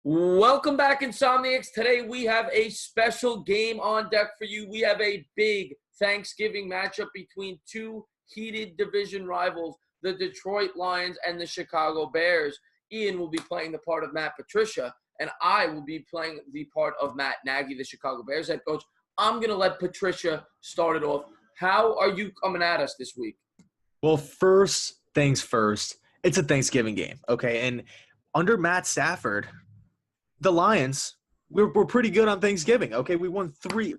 Welcome back, Insomniacs. Today we have a special game on deck for you. We have a big Thanksgiving matchup between two heated division rivals, the Detroit Lions and the Chicago Bears. Ian will be playing the part of Matt Patricia, and I will be playing the part of Matt Nagy, the Chicago Bears head coach. I'm going to let Patricia start it off. How are you coming at us this week? Well, first things first, it's a Thanksgiving game, okay? And under Matt Stafford, the Lions, we're pretty good on Thanksgiving, okay? We won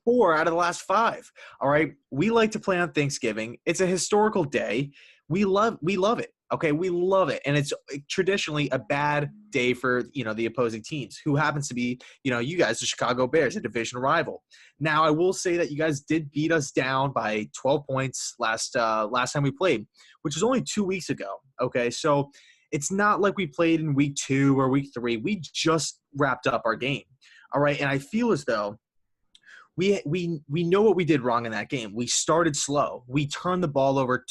4 out of the last 5, all right? We like to play on Thanksgiving. It's a historical day. We love it, okay? We love it. And it's traditionally a bad day for, the opposing teams, who happens to be, you guys, the Chicago Bears, a division rival. Now, I will say that you guys did beat us down by 12 points last time we played, which was only 2 weeks ago, okay? So it's not like we played in week 2 or week 3. We just wrapped up our game, all right? And I feel as though we know what we did wrong in that game. We started slow. We turned the ball over.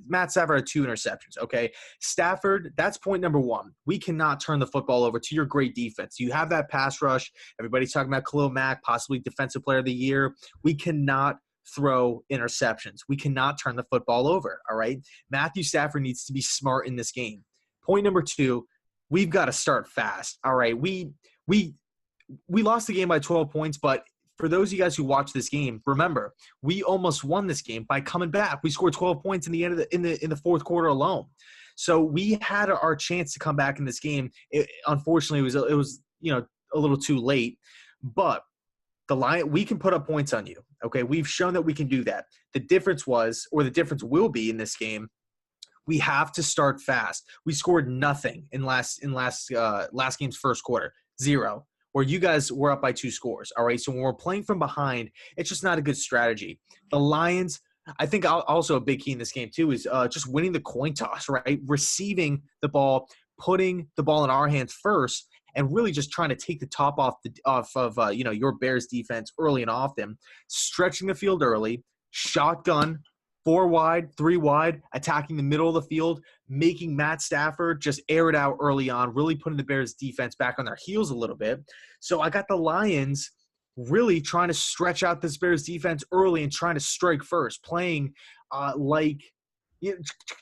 Matt Stafford had 2 interceptions, okay? Stafford, that's point number 1. We cannot turn the football over to your great defense. You have that pass rush. Everybody's talking about Khalil Mack, possibly Defensive Player of the Year. We cannot throw interceptions. We cannot turn the football over, all right? Matthew Stafford needs to be smart in this game. Point number 2, we've got to start fast, all right? We lost the game by 12 points, but for those of you guys who watch this game, remember, we almost won this game by coming back. We scored 12 points in the end of in the fourth quarter alone. So we had our chance to come back in this game. Unfortunately, it was a little too late, but we can put up points on you. Okay, we've shown that we can do that. The difference will be in this game, we have to start fast. We scored nothing in last game's first quarter, 0. Where you guys were up by 2 scores. All right, so when we're playing from behind, it's just not a good strategy. The Lions, I think also a big key in this game too is just winning the coin toss, right? Receiving the ball, putting the ball in our hands first, and really just trying to take the top off of your Bears defense early and often, stretching the field early, shotgun, 4 wide, 3 wide, attacking the middle of the field, making Matt Stafford just air it out early on, really putting the Bears defense back on their heels a little bit. So I got the Lions really trying to stretch out this Bears defense early and trying to strike first, playing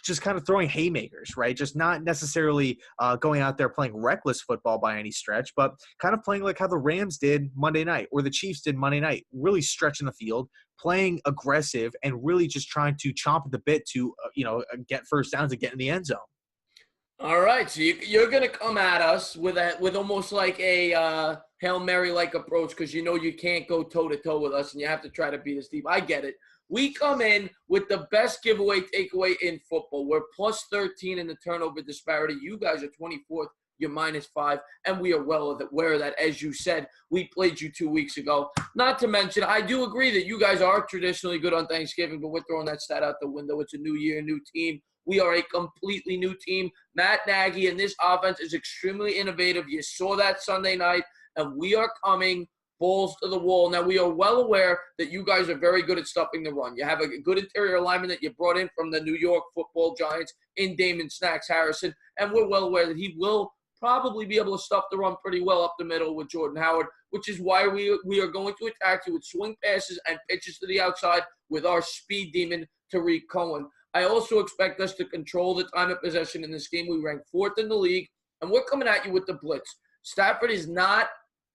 just kind of throwing haymakers, right? Just not necessarily going out there playing reckless football by any stretch, but kind of playing like how the Rams did Monday night or the Chiefs did Monday night, really stretching the field, playing aggressive, and really just trying to chomp at the bit to, get first downs and get in the end zone. All right, so you're going to come at us with almost like a Hail Mary-like approach because you can't go toe-to-toe with us and you have to try to beat us deep. I get it. We come in with the best giveaway takeaway in football. We're plus 13 in the turnover disparity. You guys are 24th. You're minus 5, and we are well aware of that. As you said, we played you 2 weeks ago. Not to mention, I do agree that you guys are traditionally good on Thanksgiving, but we're throwing that stat out the window. It's a new year, new team. We are a completely new team. Matt Nagy and this offense is extremely innovative. You saw that Sunday night, and we are coming balls to the wall. Now, we are well aware that you guys are very good at stuffing the run. You have a good interior lineman that you brought in from the New York Football Giants in Damon Snacks Harrison, and we're well aware that he will probably be able to stuff the run pretty well up the middle with Jordan Howard, which is why we are going to attack you with swing passes and pitches to the outside with our speed demon, Tariq Cohen. I also expect us to control the time of possession in this game. We rank 4th in the league, and we're coming at you with the blitz. Stafford is not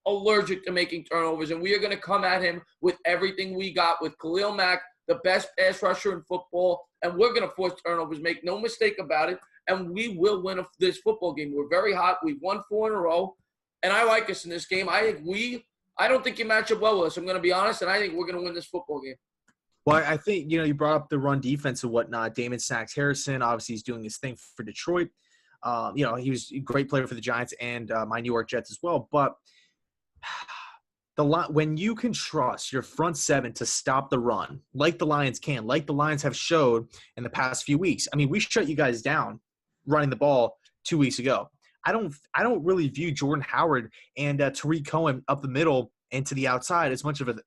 allergic to making turnovers, and we are going to come at him with everything we got with Khalil Mack, the best pass rusher in football, and we're going to force turnovers. Make no mistake about it, and we will win this football game. We're very hot. We've won 4 in a row, and I like us in this game. I don't think you match up well with us. I'm going to be honest, and I think we're going to win this football game. Well, I think, you brought up the run defense and whatnot. Damon Snacks Harrison, obviously, he's doing his thing for Detroit. He was a great player for the Giants and my New York Jets as well. But when you can trust your front 7 to stop the run, like the Lions can, like the Lions have showed in the past few weeks. I mean, we shut you guys down running the ball 2 weeks ago. I don't really view Jordan Howard and Tariq Cohen up the middle and to the outside as much of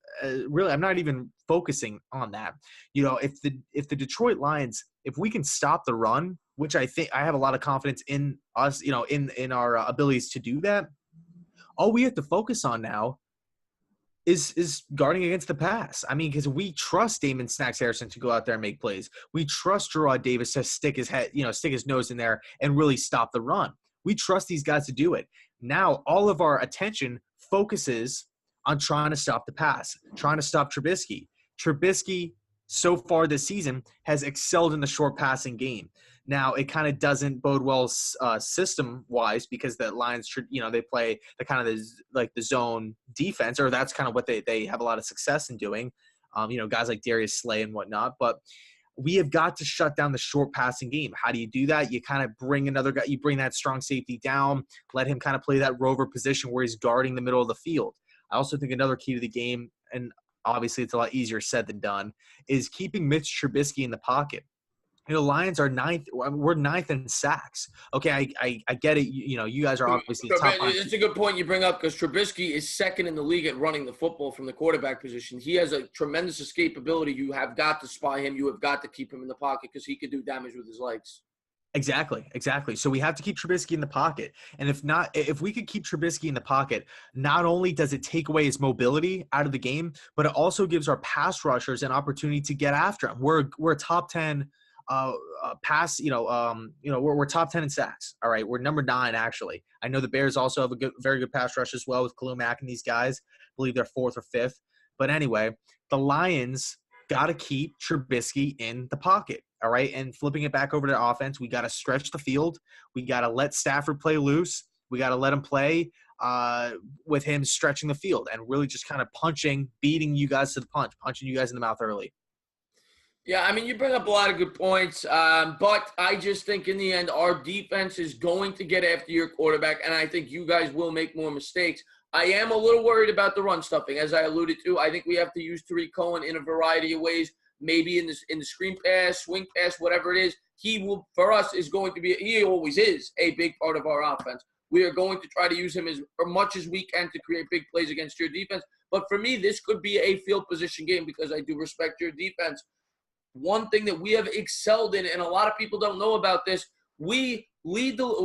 really, I'm not even focusing on that. If the Detroit Lions, if we can stop the run, which I think I have a lot of confidence in us, in our abilities to do that, all we have to focus on now is guarding against the pass. I mean, because we trust Damon Snacks Harrison to go out there and make plays. We trust Gerard Davis to stick his nose in there and really stop the run. We trust these guys to do it. Now, all of our attention focuses on trying to stop the pass, trying to stop Trubisky. Trubisky, so far this season, has excelled in the short passing game. Now, it kind of doesn't bode well system-wise because the Lions, they play the kind of the zone defense, or that's kind of what they have a lot of success in doing. Guys like Darius Slay and whatnot. But we have got to shut down the short passing game. How do you do that? You kind of bring another guy, you bring that strong safety down, let him kind of play that rover position where he's guarding the middle of the field. I also think another key to the game, and obviously it's a lot easier said than done, is keeping Mitch Trubisky in the pocket. Lions are ninth. We're ninth in sacks. Okay, I get it. You guys are obviously top. It's a good point you bring up because Trubisky is second in the league at running the football from the quarterback position. He has a tremendous escapability. You have got to spy him. You have got to keep him in the pocket because he could do damage with his legs. Exactly. So we have to keep Trubisky in the pocket. And if we could keep Trubisky in the pocket, not only does it take away his mobility out of the game, but it also gives our pass rushers an opportunity to get after him. We're a top 10 we're top 10 in sacks. All right. We're number 9, actually. I know the Bears also have a very good pass rush as well with Khalil Mack and these guys. I believe they're 4th or 5th. But anyway, the Lions got to keep Trubisky in the pocket. All right. And flipping it back over to offense, we got to stretch the field. We got to let Stafford play loose. We got to let him play with him stretching the field and really just kind of beating you guys to the punch, punching you guys in the mouth early. Yeah, I mean, you bring up a lot of good points, but I just think in the end, our defense is going to get after your quarterback, and I think you guys will make more mistakes. I am a little worried about the run stuffing, as I alluded to. I think we have to use Tariq Cohen in a variety of ways, maybe in the screen pass, swing pass, whatever it is. He always is a big part of our offense. We are going to try to use him as much as we can to create big plays against your defense. But for me, this could be a field position game because I do respect your defense. One thing that we have excelled in, and a lot of people don't know about this, we're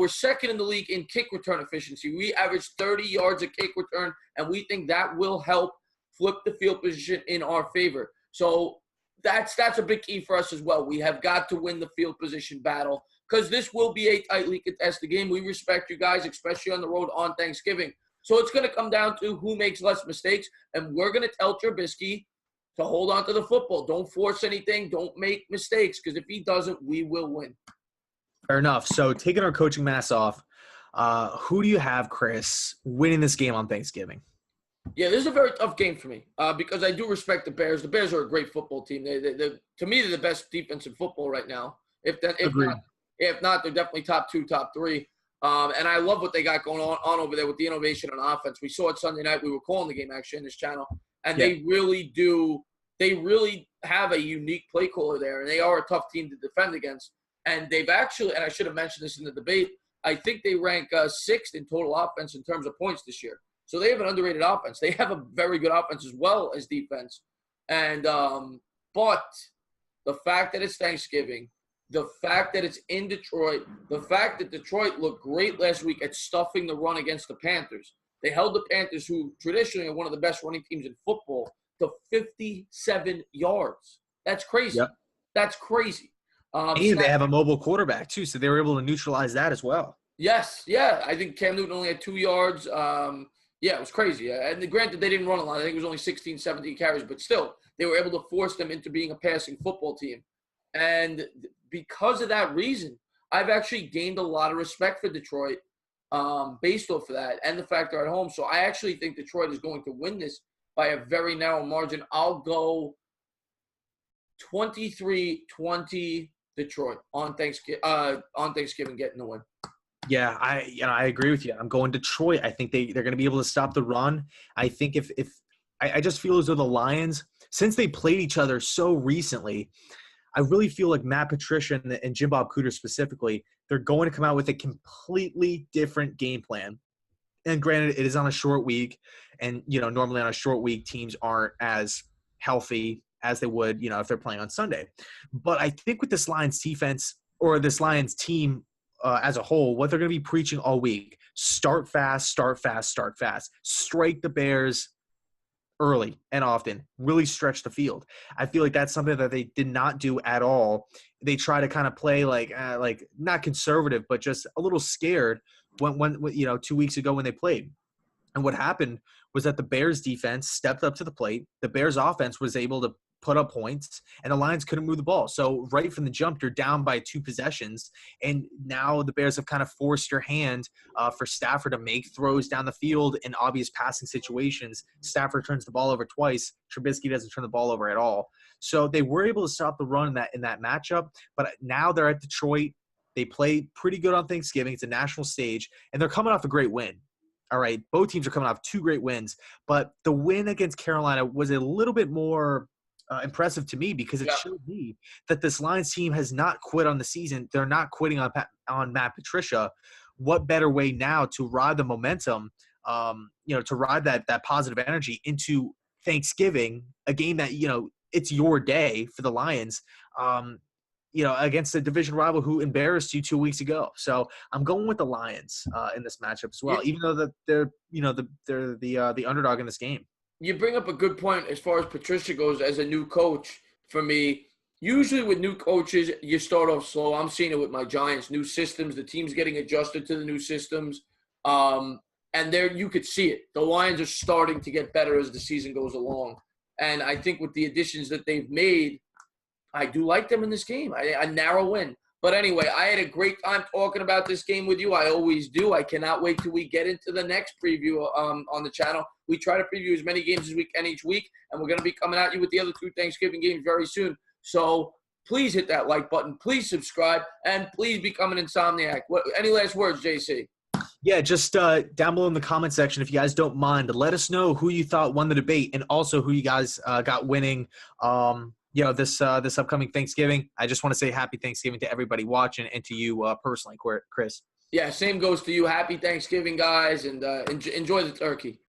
second in the league in kick return efficiency. We average 30 yards a kick return, and we think that will help flip the field position in our favor. So that's a big key for us as well. We have got to win the field position battle because this will be a tightly contested game. We respect you guys, especially on the road on Thanksgiving. So it's going to come down to who makes less mistakes, and we're going to tell Trubisky to hold on to the football. Don't force anything. Don't make mistakes because if he doesn't, we will win. Fair enough. So taking our coaching mask off, who do you have, Chris, winning this game on Thanksgiving? Yeah, this is a very tough game for me because I do respect the Bears. The Bears are a great football team. To me, they're the best defense in football right now. If not, they're definitely top 2, top 3. And I love what they got going on over there with the innovation on offense. We saw it Sunday night. We were calling the game actually in this channel. And They really have a unique play caller there, and they are a tough team to defend against. And they've actually, and I should have mentioned this in the debate, I think they rank 6th in total offense in terms of points this year. So they have an underrated offense. They have a very good offense as well as defense. And but the fact that it's Thanksgiving, the fact that it's in Detroit, the fact that Detroit looked great last week at stuffing the run against the Panthers. They held the Panthers, who traditionally are one of the best running teams in football, to 57 yards. That's crazy. Yep. That's crazy. And they have a mobile quarterback, too, so they were able to neutralize that as well. Yes, yeah. I think Cam Newton only had 2 yards. It was crazy. And granted, they didn't run a lot. I think it was only 16, 17 carries, but still, they were able to force them into being a passing football team. And because of that reason, I've actually gained a lot of respect for Detroit based off of that and the fact they're at home. So I actually think Detroit is going to win this by a very narrow margin. I'll go 23-20 Detroit on Thanksgiving getting the win. Yeah, I agree with you. I'm going Detroit. I think they're going to be able to stop the run. I think if I just feel as though the Lions, since they played each other so recently, I really feel like Matt Patricia and Jim Bob Cooter specifically, they're going to come out with a completely different game plan. And granted, it is on a short week, and normally on a short week, teams aren't as healthy as they would, if they're playing on Sunday. But I think with this Lions defense or this Lions team as a whole, what they're going to be preaching all week: start fast, start fast, start fast. Strike the Bears early and often, really stretch the field. I feel like that's something that they did not do at all. They try to kind of play like not conservative, but just a little scared when 2 weeks ago when they played. And what happened was that the Bears defense stepped up to the plate. The Bears offense was able to put up points, and the Lions couldn't move the ball. So right from the jump, you're down by 2 possessions, and now the Bears have kind of forced your hand for Stafford to make throws down the field in obvious passing situations. Stafford turns the ball over twice. Trubisky doesn't turn the ball over at all. So they were able to stop the run in that matchup, but now they're at Detroit. They play pretty good on Thanksgiving. It's a national stage, and they're coming off a great win. All right, both teams are coming off 2 great wins, but the win against Carolina was a little bit more impressive to me because it showed me that this Lions team has not quit on the season. They're not quitting on Matt Patricia. What better way now to ride the momentum, to ride that positive energy into Thanksgiving, a game that, it's your day for the Lions, against a division rival who embarrassed you 2 weeks ago. So I'm going with the Lions in this matchup as well, even though that they're the underdog in this game. You bring up a good point as far as Patricia goes as a new coach. For me, usually with new coaches, you start off slow. I'm seeing it with my Giants, new systems, the team's getting adjusted to the new systems. And there you could see it. The Lions are starting to get better as the season goes along. And I think with the additions that they've made, I do like them in this game. A narrow win. But anyway, I had a great time talking about this game with you. I always do. I cannot wait till we get into the next preview on the channel. We try to preview as many games as we can each week, and we're going to be coming at you with the other 2 Thanksgiving games very soon. So please hit that like button. Please subscribe, and please become an Insomniac. Any last words, JC? Yeah, just down below in the comment section, if you guys don't mind, let us know who you thought won the debate and also who you guys got winning this upcoming Thanksgiving. I just want to say happy Thanksgiving to everybody watching and to you personally, Chris. Yeah, same goes to you. Happy Thanksgiving, guys, and enjoy the turkey.